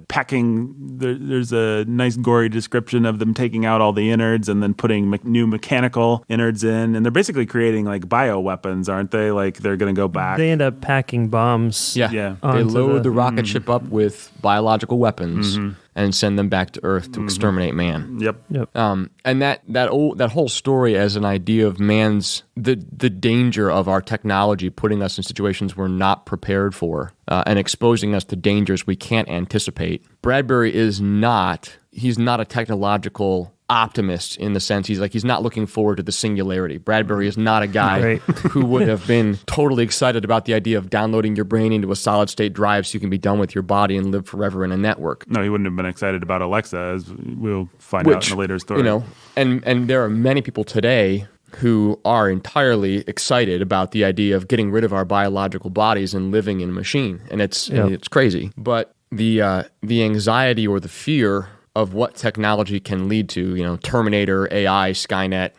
packing. There's a nice gory description of them taking out all the innards and then putting new mechanical innards in, and they're basically creating like bioweapons, aren't they? Like they're going to go back. They end up packing bombs. Yeah. They load the rocket ship up with biological weapons and send them back to Earth to exterminate man. Yep. And that whole story as an idea of man's the danger of our technology putting us in situations we're not prepared for and exposing us to dangers we can't anticipate. Bradbury he's not a technological optimist in the sense he's not looking forward to the singularity. Bradbury is not a guy who would have been totally excited about the idea of downloading your brain into a solid state drive so you can be done with your body and live forever in a network. No, he wouldn't have been excited about Alexa, as we'll find out in a later story. And there are many people today who are entirely excited about the idea of getting rid of our biological bodies and living in a machine, and it's crazy. But the anxiety or the fear of what technology can lead to, Terminator, AI, Skynet,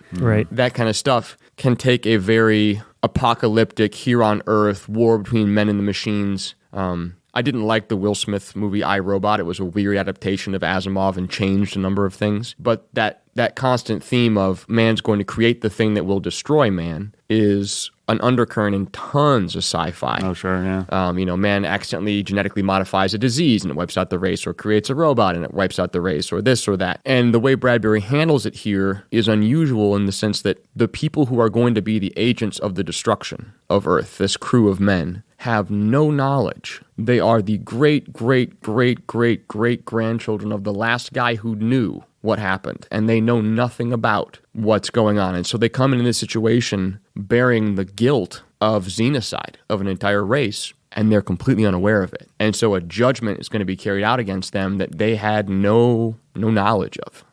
that kind of stuff can take a very apocalyptic, here on Earth, war between men and the machines. I didn't like the Will Smith movie I, Robot. It was a weird adaptation of Asimov and changed a number of things. But that constant theme of man's going to create the thing that will destroy man is an undercurrent in tons of sci-fi. Oh, sure, yeah. Man accidentally genetically modifies a disease and it wipes out the race, or creates a robot and it wipes out the race, or this or that. And the way Bradbury handles it here is unusual in the sense that the people who are going to be the agents of the destruction of Earth, this crew of men, have no knowledge. They are the great, great, great, great, great grandchildren of the last guy who knew what happened, and they know nothing about what's going on. And so they come into this situation bearing the guilt of xenocide of an entire race, and they're completely unaware of it. And so a judgment is going to be carried out against them that they had no knowledge of.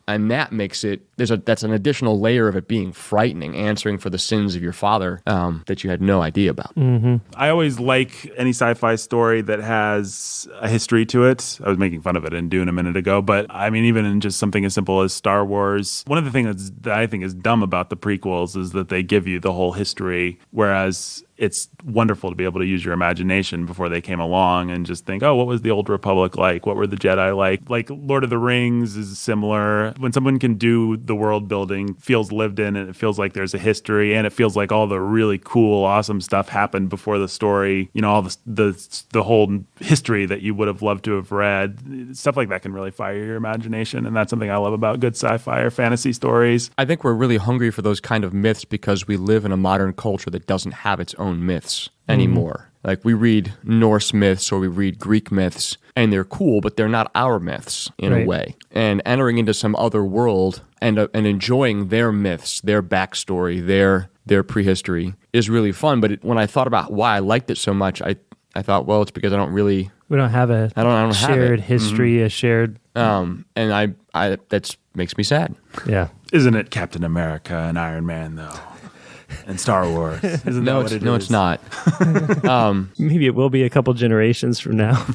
And that makes it, that's an additional layer of it being frightening, answering for the sins of your father that you had no idea about. I always like any sci-fi story that has a history to it. I was making fun of it in Dune a minute ago, but I mean, even in just something as simple as Star Wars, one of the things that I think is dumb about the prequels is that they give you the whole history, whereas it's wonderful to be able to use your imagination before they came along and just think, oh, what was the Old Republic like? What were the Jedi like? Like Lord of the Rings is similar. When someone can do the world building, feels lived in, and it feels like there's a history, and it feels like all the really cool, awesome stuff happened before the story, all the whole history that you would have loved to have read. Stuff like that can really fire your imagination, and that's something I love about good sci-fi or fantasy stories. I think we're really hungry for those kind of myths because we live in a modern culture that doesn't have its own myths anymore. Like we read Norse myths or we read Greek myths, and they're cool, but they're not our myths in a way. And entering into some other world and enjoying their myths, their backstory, their prehistory is really fun. But when I thought about why I liked it so much, I thought, well, it's because we don't have a shared history, a shared and I that makes me sad. Yeah. Isn't it Captain America and Iron Man though? And Star Wars. Isn't that what it is? No, it's not. Maybe it will be a couple generations from now.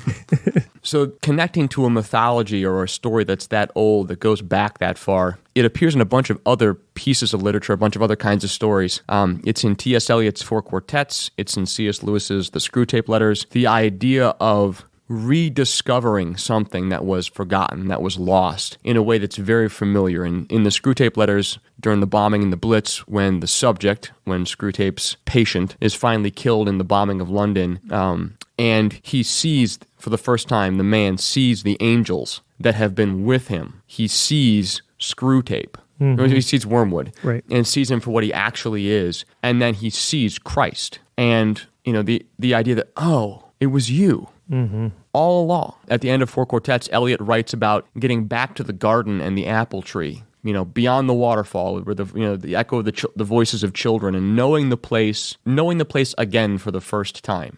So connecting to a mythology or a story that's that old, that goes back that far, it appears in a bunch of other pieces of literature, a bunch of other kinds of stories. It's in T.S. Eliot's Four Quartets. It's in C.S. Lewis's The Screwtape Letters. The idea of rediscovering something that was forgotten, that was lost, in a way that's very familiar. And in the Screwtape Letters, during the bombing in the Blitz, when Screwtape's patient is finally killed in the bombing of London, and he sees, for the first time, the man sees the angels that have been with him. He sees Screwtape. He sees Wormwood, and sees him for what he actually is, and then he sees Christ. And, the idea that, oh, it was you. All along. At the end of Four Quartets, Eliot writes about getting back to the garden and the apple tree, beyond the waterfall, where the echo of the voices of children, and knowing the place again for the first time.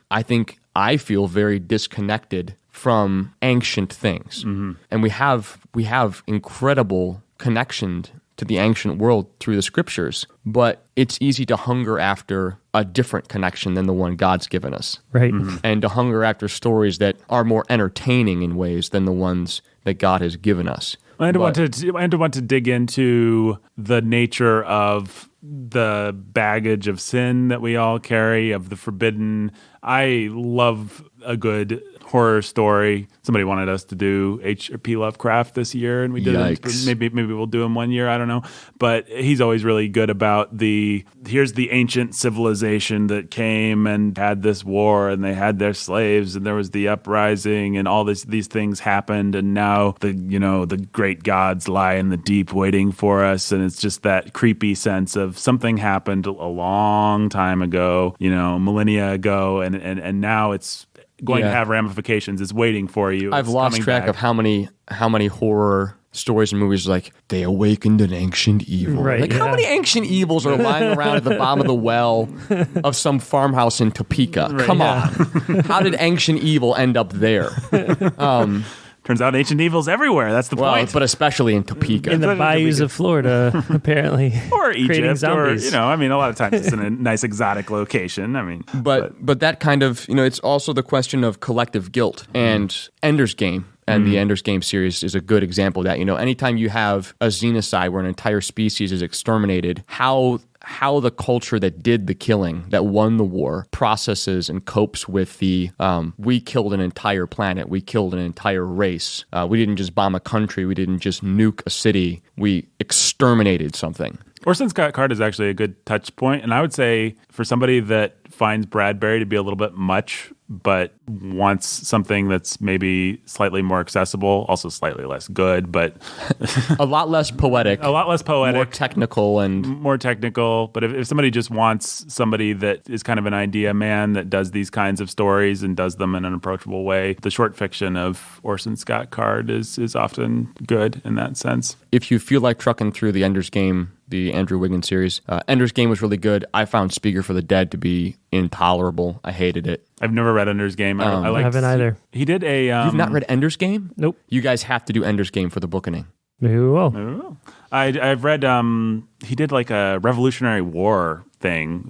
I feel very disconnected from ancient things, and we have incredible connection to the ancient world through the scriptures, but it's easy to hunger after a different connection than the one God's given us. Right. And to hunger after stories that are more entertaining in ways than the ones that God has given us. And to want to dig into the nature of the baggage of sin that we all carry, of the forbidden. I love a good horror story. Somebody wanted us to do H.P. Lovecraft this year, and we didn't. Maybe we'll do him one year. I don't know. But he's always really good about here's the ancient civilization that came and had this war, and they had their slaves, and there was the uprising, and all these things happened, and now the great gods lie in the deep waiting for us, and it's just that creepy sense of something happened a long time ago, millennia ago, and now it's going to have ramifications. It's waiting for you. I've lost track of how many horror stories and movies like they awakened an ancient evil. Right, how many ancient evils are lying around at the bottom of the well of some farmhouse in Topeka? Right, Come on. How did ancient evil end up there? Turns out ancient evil's everywhere. That's the point. But especially in Topeka. In the bayous of Florida, apparently. Or creating Egypt, zombies. or, a lot of times it's in a nice exotic location. But that kind of, it's also the question of collective guilt. And Ender's Game and the Ender's Game series is a good example of that. Anytime you have a xenocide where an entire species is exterminated, how the culture that did the killing, that won the war, processes and copes with the we killed an entire planet, we killed an entire race. We didn't just bomb a country, we didn't just nuke a city, we exterminated something. Orson Scott Card is actually a good touch point, and I would say for somebody that finds Bradbury to be a little bit much, but wants something that's maybe slightly more accessible, also slightly less good, but a lot less poetic. More technical. But if somebody just wants somebody that is kind of an idea man that does these kinds of stories and does them in an approachable way, the short fiction of Orson Scott Card is often good in that sense. If you feel like trucking through the Ender's Game, the Andrew Wiggins series, Ender's Game was really good. I found Speaker for the Dead to be intolerable. I hated it. I've never read Ender's Game. I haven't either. He did a... You've not read Ender's Game? Nope. You guys have to do Ender's Game for the Bookening. Maybe we will. I've read... he did like a Revolutionary War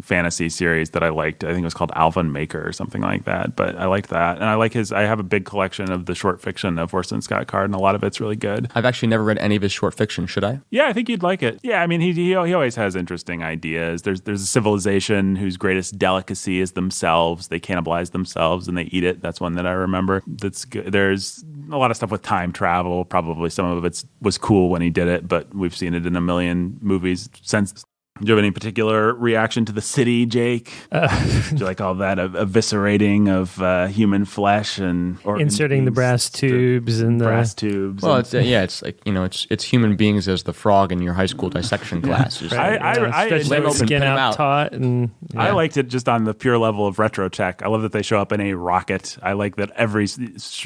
fantasy series that I liked. I think it was called Alvin Maker or something like that. But I liked that. And I have a big collection of the short fiction of Orson Scott Card, and a lot of it's really good. I've actually never read any of his short fiction. Should I? Yeah, I think you'd like it. Yeah, I mean, he always has interesting ideas. There's a civilization whose greatest delicacy is themselves. They cannibalize themselves and they eat it. That's one that I remember. That's good. There's a lot of stuff with time travel. Probably some of it was cool when he did it, but we've seen it in a million movies since. Do you have any particular reaction to the city, Jake? Do you like all that eviscerating of human flesh and inserting the brass tubes and the brass tubes? Well, it's like it's human beings as the frog in your high school dissection class. I stretch their skin out taut, and I liked it just on the pure level of retro tech. I love that they show up in a rocket. I like that every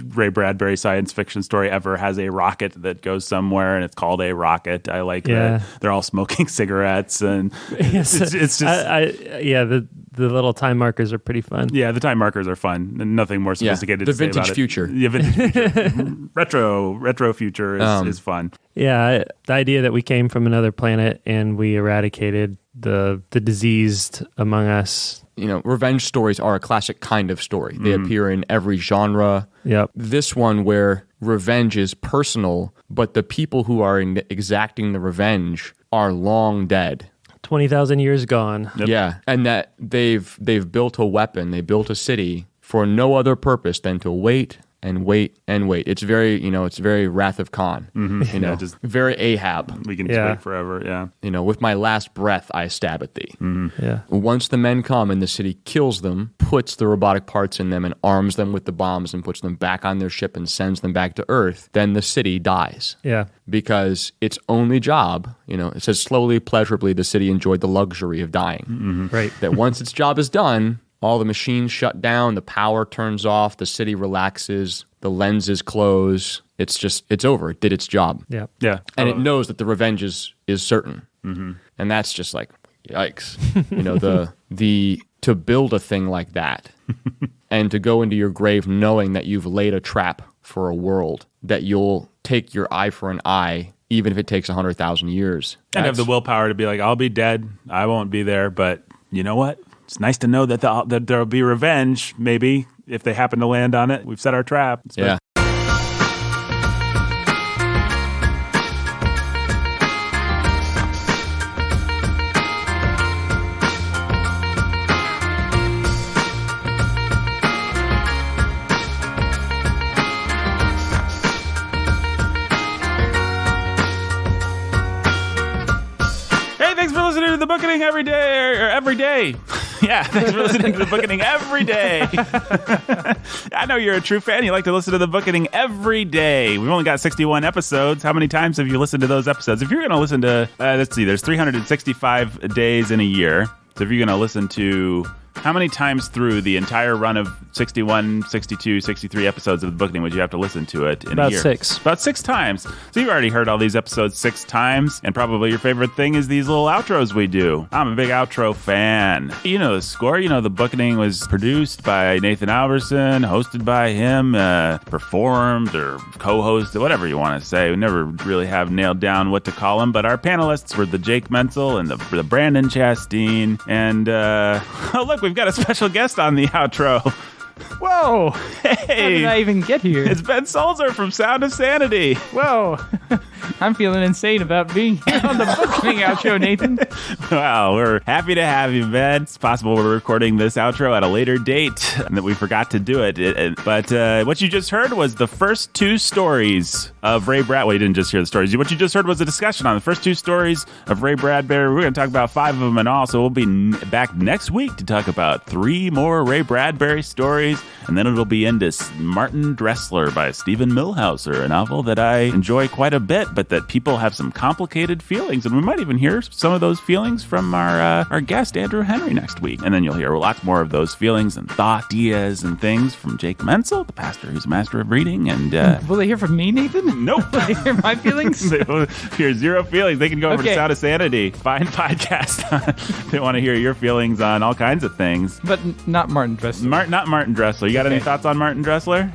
Ray Bradbury science fiction story ever has a rocket that goes somewhere, and it's called a rocket. I like that they're all smoking cigarettes and. Yes, it's just the little time markers are pretty fun. Yeah, the time markers are fun, and nothing more sophisticated. The to say vintage about future. It. Yeah, vintage future. retro future is fun. Yeah, the idea that we came from another planet and we eradicated the diseased among us. Revenge stories are a classic kind of story. They appear in every genre. Yep. This one where revenge is personal, but the people who are exacting the revenge are long dead. 20,000 years gone. Yep. Yeah, and that they've built a weapon, they built a city for no other purpose than to wait and wait and wait. It's very, it's very Wrath of Khan. Mm-hmm. Just very Ahab. We can just wait forever. Yeah. With my last breath, I stab at thee. Mm-hmm. Yeah. Once the men come and the city kills them, puts the robotic parts in them and arms them with the bombs and puts them back on their ship and sends them back to Earth, then the city dies. Yeah. Because its only job, it says slowly, pleasurably, the city enjoyed the luxury of dying. Mm-hmm. Right. That once its job is done, all the machines shut down, the power turns off, the city relaxes, the lenses close. It's over. It did its job. Yeah. Yeah. And it knows that the revenge is certain. Mm-hmm. And that's just like, yikes. the to build a thing like that and to go into your grave knowing that you've laid a trap for a world, that you'll take your eye for an eye, even if it takes 100,000 years. And have the willpower to be like, I'll be dead. I won't be there. But you know what? It's nice to know that there'll be revenge, maybe, if they happen to land on it. We've set our trap. Yeah. Bookening every day, or every day. Yeah, thanks for listening to the Bookening every day. I know you're a true fan. You like to listen to the Bookening every day. We've only got 61 episodes. How many times have you listened to those episodes? If you're going to listen to, let's see, there's 365 days in a year. So if you're going to listen to, how many times through the entire run of 61, 62, 63 episodes of the Bookening would you have to listen to it in a year? About 6 times. So you've already heard all these episodes 6 times, and probably your favorite thing is these little outros we do. I'm a big outro fan. You know the score. You know the Bookening was produced by Nathan Alberson, hosted by him, performed or co-hosted, whatever you want to say. We never really have nailed down what to call them, but our panelists were the Jake Menzel and the Brandon Chastain, and oh look, we've got a special guest on the outro. Whoa! Hey! How did I even get here? It's Ben Sulzer from Sound of Sanity. Whoa! I'm feeling insane about being here on the Bookening outro, Nathan. Well, we're happy to have you, Ben. It's possible we're recording this outro at a later date and that we forgot to do it. But what you just heard was the first 2 stories of Ray Bradbury. Well, you didn't just hear the stories. What you just heard was a discussion on the first 2 stories of Ray Bradbury. We're going to talk about 5 of them in all, so we'll be back next week to talk about 3 more Ray Bradbury stories. And then it'll be into Martin Dressler by Stephen Milhauser, a novel that I enjoy quite a bit, but that people have some complicated feelings. And we might even hear some of those feelings from our guest, Andrew Henry, next week. And then you'll hear lots more of those feelings and thought, ideas, and things from Jake Menzel, the pastor who's a master of reading. And will they hear from me, Nathan? Nope. Will they hear my feelings? They will hear 0 feelings. They can go over to Sound of Sanity, find podcast. They want to hear your feelings on all kinds of things. But not Martin Dressler. Not Martin Dressler. You got any thoughts on Martin Dressler?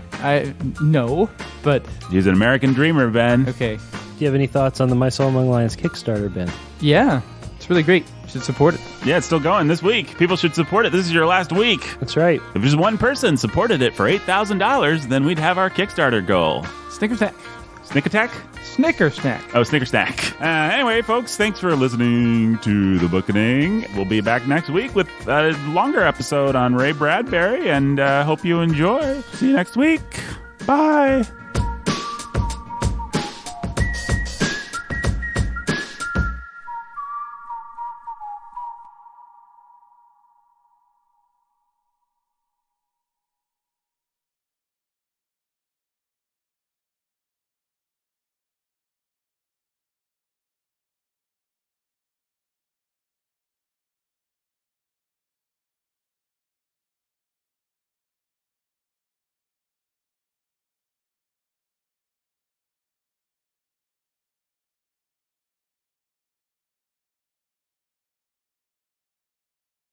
No, but... He's an American dreamer, Ben. Okay. Do you have any thoughts on the My Soul Among Lions Kickstarter, Ben? Yeah, it's really great. You should support it. Yeah, it's still going this week. People should support it. This is your last week. That's right. If just one person supported it for $8,000, then we'd have our Kickstarter goal. Snicker Snack. Snick Attack? Snicker Snack. Oh, Snicker Snack. Anyway, folks, thanks for listening to The Bookening. We'll be back next week with a longer episode on Ray Bradbury, and hope you enjoy. See you next week. Bye.